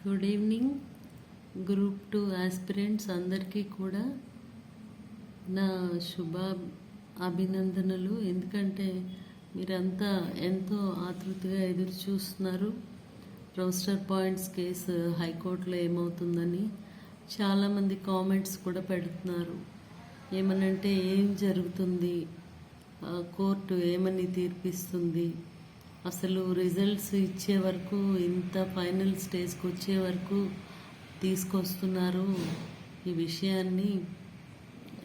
Good evening group 2 aspirants అందరికీ కూడా నా శుభ అభినందనలు. ఎందుకంటే మీరంతా ఎంతో ఆతృతగా ఎదురు చూస్తున్నారు. రోస్టర్ పాయింట్స్ కేసు హైకోర్టులో ఏమవుతుందని చాలామంది కామెంట్స్ కూడా పెడుతున్నారు. ఏమనంటే ఏం జరుగుతుంది, కోర్టు ఏమని తీర్పిస్తుంది, అసలు రిజల్ట్స్ ఇచ్చే వరకు ఇంత ఫైనల్ స్టేజ్కి వచ్చే వరకు తీసుకొస్తున్నారు ఈ విషయాన్ని.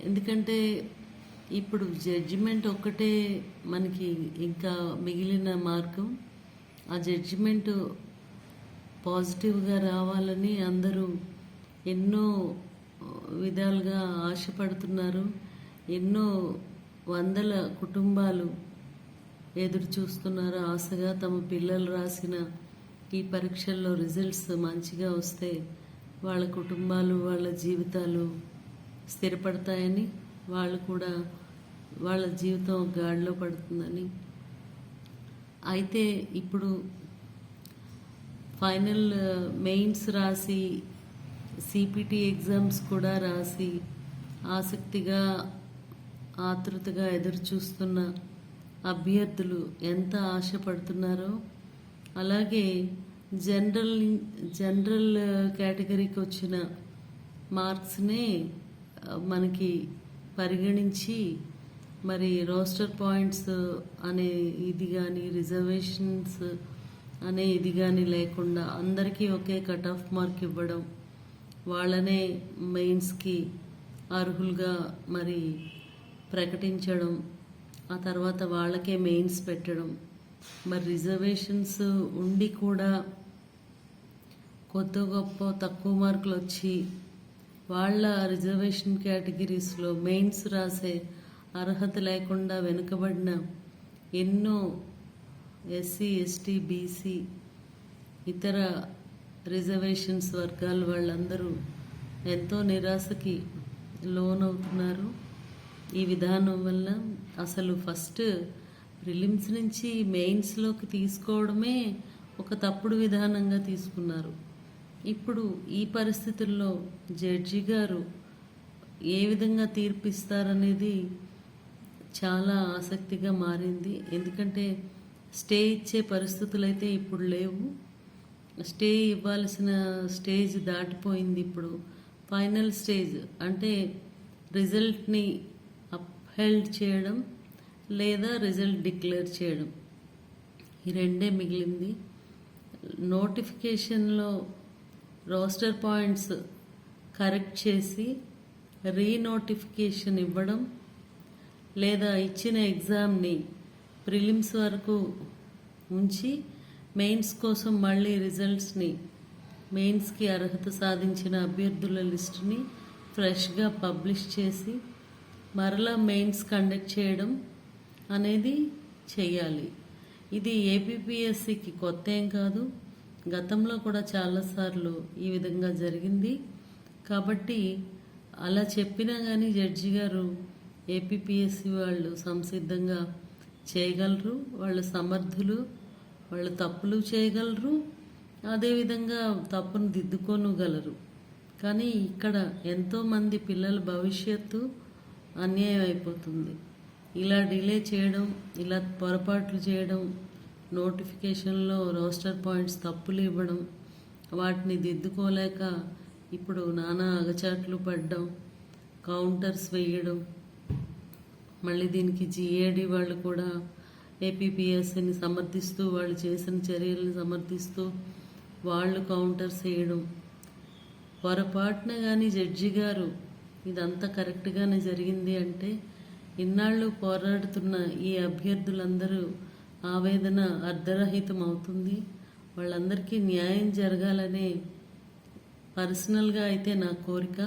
ఎందుకంటే ఇప్పుడు జడ్జిమెంట్ ఒక్కటే మనకి ఇంకా మిగిలిన మార్గం. ఆ జడ్జిమెంట్ పాజిటివ్గా రావాలని అందరూ ఎన్నో విధాలుగా ఆశపడుతున్నారు. ఎన్నో వందల కుటుంబాలు ఎదురు చూస్తున్నారు ఆశగా. తమ పిల్లలు రాసిన ఈ పరీక్షల్లో రిజల్ట్స్ మంచిగా వస్తే వాళ్ళ కుటుంబాలు, వాళ్ళ జీవితాలు స్థిరపడతాయని, వాళ్ళు కూడా వాళ్ళ జీవితం గాడిలో పడుతుందని. అయితే ఇప్పుడు ఫైనల్ మెయిన్స్ రాసి సిపిటి ఎగ్జామ్స్ కూడా రాసి ఆసక్తిగా ఆతృతగా ఎదురు చూస్తున్న అభ్యర్థులు ఎంత ఆశపడుతున్నారో, అలాగే జనరల్ కేటగిరీకి వచ్చిన మార్క్స్నే మనకి పరిగణించి మరి రోస్టర్ పాయింట్స్ అనే ఇది కానీ, రిజర్వేషన్స్ అనే ఇది కానీ లేకుండా అందరికీ ఒకే కట్ ఆఫ్ మార్క్ ఇవ్వడం, వాళ్ళనే మెయిన్స్కి అర్హులుగా మరి ప్రకటించడం, ఆ తర్వాత వాళ్ళకే మెయిన్స్ పెట్టడం. మరి రిజర్వేషన్స్ ఉండి కూడా కొద్ది గొప్ప తక్కువ మార్కులు వచ్చి వాళ్ళ రిజర్వేషన్ కేటగిరీస్లో మెయిన్స్ రాసే అర్హత లేకుండా వెనుకబడిన ఎన్నో ఎస్సీ, ఎస్టీ, బీసీ, ఇతర రిజర్వేషన్స్ వర్గాల వాళ్ళందరూ ఎంతో నిరాశకి లోనవుతున్నారు ఈ విధానం వల్ల. అసలు ఫస్ట్ ప్రిలిమ్స్ నుంచి మెయిన్స్లోకి తీసుకోవడమే ఒక తప్పుడు విధానంగా తీసుకున్నారు. ఇప్పుడు ఈ పరిస్థితుల్లో జడ్జి గారు ఏ విధంగా తీర్పిస్తారనేది చాలా ఆసక్తిగా మారింది. ఎందుకంటే స్టే ఇచ్చే పరిస్థితులు అయితే ఇప్పుడు లేవు. స్టే ఇవ్వాల్సిన స్టేజ్ దాటిపోయింది. ఇప్పుడు ఫైనల్ స్టేజ్ అంటే రిజల్ట్ని అప్హెల్డ్ చేయడం లేదా రిజల్ట్ డిక్లేర్ చేయడం, ఈ రెండే మిగిలింది. నోటిఫికేషన్లో రోస్టర్ పాయింట్స్ కరెక్ట్ చేసి రీనోటిఫికేషన్ ఇవ్వడం, లేదా ఇచ్చిన ఎగ్జామ్ని ప్రిలిమ్స్ వరకు ఉంచి మెయిన్స్ కోసం మళ్ళీ రిజల్ట్స్ని, మెయిన్స్కి అర్హత సాధించిన అభ్యర్థుల లిస్టుని ఫ్రెష్గా పబ్లిష్ చేసి మరలా మెయిన్స్ కండక్ట్ చేయడం అనేది చేయాలి. ఇది ఏపీపీఎస్సికి కొత్త ఏం కాదు. గతంలో కూడా చాలాసార్లు ఈ విధంగా జరిగింది. కాబట్టి అలా చెప్పినా కానీ జడ్జి గారు ఏపీపీఎస్సి వాళ్ళు సంసిద్ధంగా చేయగలరు, వాళ్ళు సమర్థులు, వాళ్ళు తప్పులు చేయగలరు, అదేవిధంగా తప్పును దిద్దుకోనుగలరు. కానీ ఇక్కడ ఎంతోమంది పిల్లల భవిష్యత్తు అన్యాయం అయిపోతుంది. ఇలా డిలే చేయడం, ఇలా పొరపాట్లు చేయడం, నోటిఫికేషన్లో రోస్టర్ పాయింట్స్ తప్పులు ఇవ్వడం, వాటిని దిద్దుకోలేక ఇప్పుడు నానా అగచాట్లు పడ్డం, కౌంటర్స్ వేయడం, మళ్ళీ దీనికి జిఏడి వాళ్ళు కూడా ఏపీపీఎస్సిని సమర్థిస్తూ, వాళ్ళు చేసిన చర్యలను సమర్థిస్తూ వాళ్ళు కౌంటర్స్ వేయడం. పొరపాటున కానీ జడ్జి గారు ఇదంతా కరెక్ట్గానే జరిగింది అంటే ఇన్నాళ్ళు పోరాడుతున్న ఈ అభ్యర్థులందరూ ఆవేదన అర్ధరహితం అవుతుంది. వాళ్ళందరికీ న్యాయం జరగాలనే పర్సనల్గా అయితే నా కోరిక.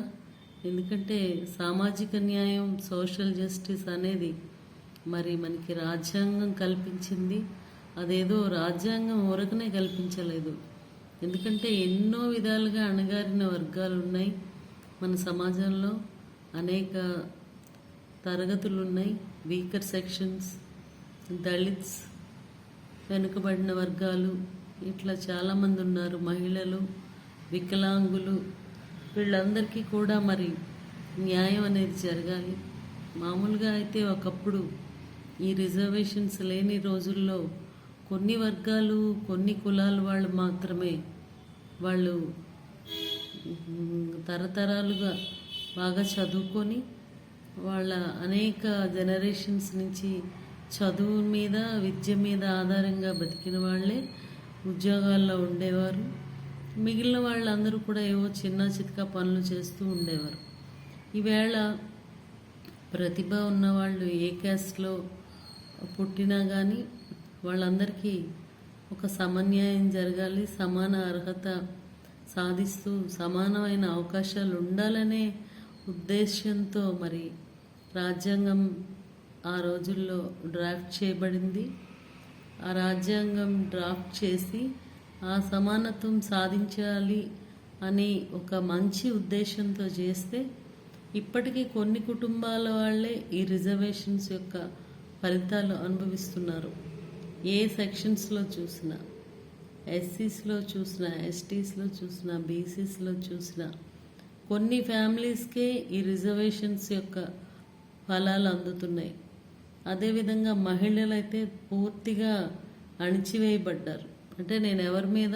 ఎందుకంటే సామాజిక న్యాయం, సోషల్ జస్టిస్ అనేది మరి మనకి రాజ్యాంగం కల్పించింది. అదేదో రాజ్యాంగం ఊరకనే కల్పించలేదు. ఎందుకంటే ఎన్నో విధాలుగా అణగారిన వర్గాలు ఉన్నాయి మన సమాజంలో. అనేక తరగతులు ఉన్నాయి. వీకర్ సెక్షన్స్, దళిత్స్, వెనుకబడిన వర్గాలు, ఇట్లా చాలామంది ఉన్నారు. మహిళలు, వికలాంగులు వీళ్ళందరికీ కూడా మరి న్యాయం అనేది జరగాలి. మామూలుగా అయితే ఒకప్పుడు ఈ రిజర్వేషన్స్ లేని రోజుల్లో కొన్ని వర్గాలు కొన్ని కులాల వాళ్ళు మాత్రమే వాళ్ళు తరతరాలుగా బాగా చదువుకొని వాళ్ళ అనేక జనరేషన్స్ నుంచి చదువు మీద విద్య మీద ఆధారంగా బతికిన వాళ్ళే ఉద్యోగాల్లో ఉండేవారు. మిగిలిన వాళ్ళందరూ కూడా ఏవో చిన్న చితకా పనులు చేస్తూ ఉండేవారు. ఈవేళ ప్రతిభ ఉన్నవాళ్ళు ఏ క్యాస్ట్లో పుట్టినా కానీ వాళ్ళందరికీ ఒక సమన్యాయం జరగాలి, సమాన అర్హత సాధిస్తూ సమానమైన అవకాశాలు ఉండాలనే ఉద్దేశంతో మరి రాజ్యాంగం ఆ రోజుల్లో డ్రాఫ్ట్ చేయబడింది. ఆ రాజ్యాంగం డ్రాఫ్ట్ చేసి ఆ సమానత్వం సాధించాలి అని ఒక మంచి ఉద్దేశంతో చేస్తే ఇప్పటికీ కొన్ని కుటుంబాల వాళ్ళే ఈ రిజర్వేషన్స్ యొక్క ఫలితాలు అనుభవిస్తున్నారు. ఏ సెక్షన్స్లో చూసినా, ఎస్సీస్లో చూసినా, ఎస్టీస్లో చూసినా, బీసీస్లో చూసినా కొన్ని ఫ్యామిలీస్కే ఈ రిజర్వేషన్స్ యొక్క ఫలాలు అందుతున్నాయి. అదేవిధంగా మహిళలైతే పూర్తిగా అణిచివేయబడ్డారు. అంటే నేను ఎవరి మీద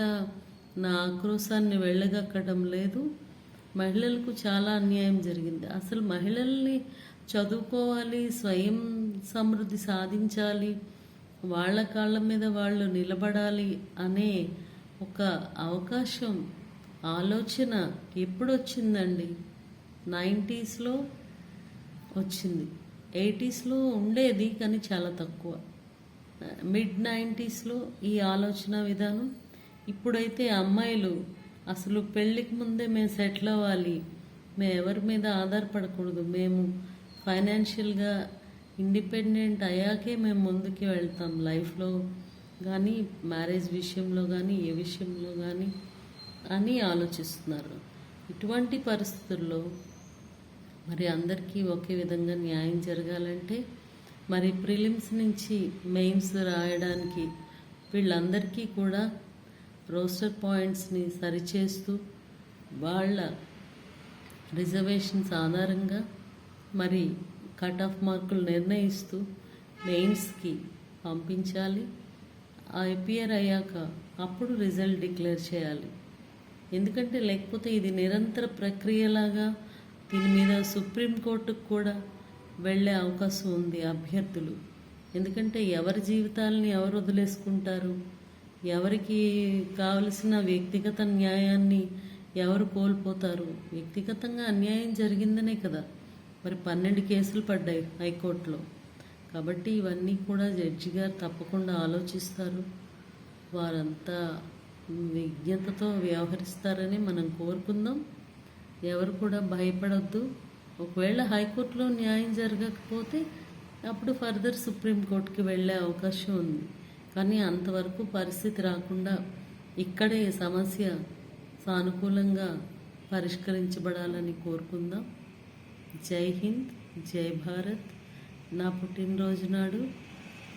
నా ఆక్రోశాన్ని వెళ్ళగక్కడం లేదు. మహిళలకు చాలా అన్యాయం జరిగింది. అసలు మహిళల్ని చదువుకోవాలి, స్వయం సమృద్ధి సాధించాలి, వాళ్ళ కాళ్ళ మీద వాళ్ళు నిలబడాలి అనే ఒక అవకాశం, ఆలోచన ఎప్పుడు వచ్చిందండి? 90స్లో వచ్చింది. 80స్లో ఉండేది కానీ చాలా తక్కువ. మిడ్ 90స్లో ఈ ఆలోచన విధానం. ఇప్పుడైతే అమ్మాయిలు అసలు పెళ్ళికి ముందే మేము సెటిల్ అవ్వాలి, మేము ఎవరి మీద ఆధారపడకూడదు, మేము ఫైనాన్షియల్గా ఇండిపెండెంట్ అయ్యాకే మేము ముందుకు వెళ్తాం లైఫ్లో కానీ, మ్యారేజ్ విషయంలో కానీ, ఏ విషయంలో కానీ అని ఆలోచిస్తున్నారు. ఇటువంటి పరిస్థితుల్లో మరి అందరికీ ఒకే విధంగా న్యాయం జరగాలంటే మరి ప్రిలిమ్స్ నుంచి మెయిన్స్ రాయడానికి వీళ్ళందరికీ కూడా రోస్టర్ పాయింట్స్ని సరిచేస్తూ వాళ్ళ రిజర్వేషన్స్ ఆధారంగా మరి కట్ ఆఫ్ మార్కులు నిర్ణయిస్తూ మెయిన్స్కి పంపించాలి. అపియర్ అయ్యాక అప్పుడు రిజల్ట్ డిక్లేర్ చేయాలి. ఎందుకంటే లేకపోతే ఇది నిరంతర ప్రక్రియలాగా దీని మీద సుప్రీంకోర్టుకు కూడా వెళ్ళే అవకాశం ఉంది అభ్యర్థులు. ఎందుకంటే ఎవరి జీవితాలని ఎవరు వదిలేసుకుంటారు, ఎవరికి కావలసిన వ్యక్తిగత న్యాయాన్ని ఎవరు కోల్పోతారు? వ్యక్తిగతంగా అన్యాయం జరిగిందనే కదా మరి 12 కేసులు పడ్డాయి హైకోర్టులో. కాబట్టి ఇవన్నీ కూడా జడ్జి గారు తప్పకుండా ఆలోచిస్తారు, వారంతా విజ్ఞతతో వ్యవహరిస్తారని మనం కోరుకుందాం. ఎవరు కూడా భయపడొద్దు. ఒకవేళ హైకోర్టులో న్యాయం జరగకపోతే అప్పుడు ఫర్దర్ సుప్రీంకోర్టుకి వెళ్ళే అవకాశం ఉంది. కానీ అంతవరకు పరిస్థితి రాకుండా ఇక్కడే సమస్య సానుకూలంగా పరిష్కరించబడాలని కోరుకుందాం. జై హింద్, జై భారత్. నా పుట్టినరోజు నాడు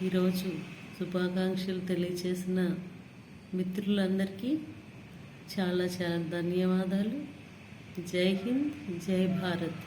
ఈరోజు శుభాకాంక్షలు తెలియచేసిన మిత్రులందరికీ చాలా చాలా ధన్యవాదాలు. జై హింద్, జై భారత్.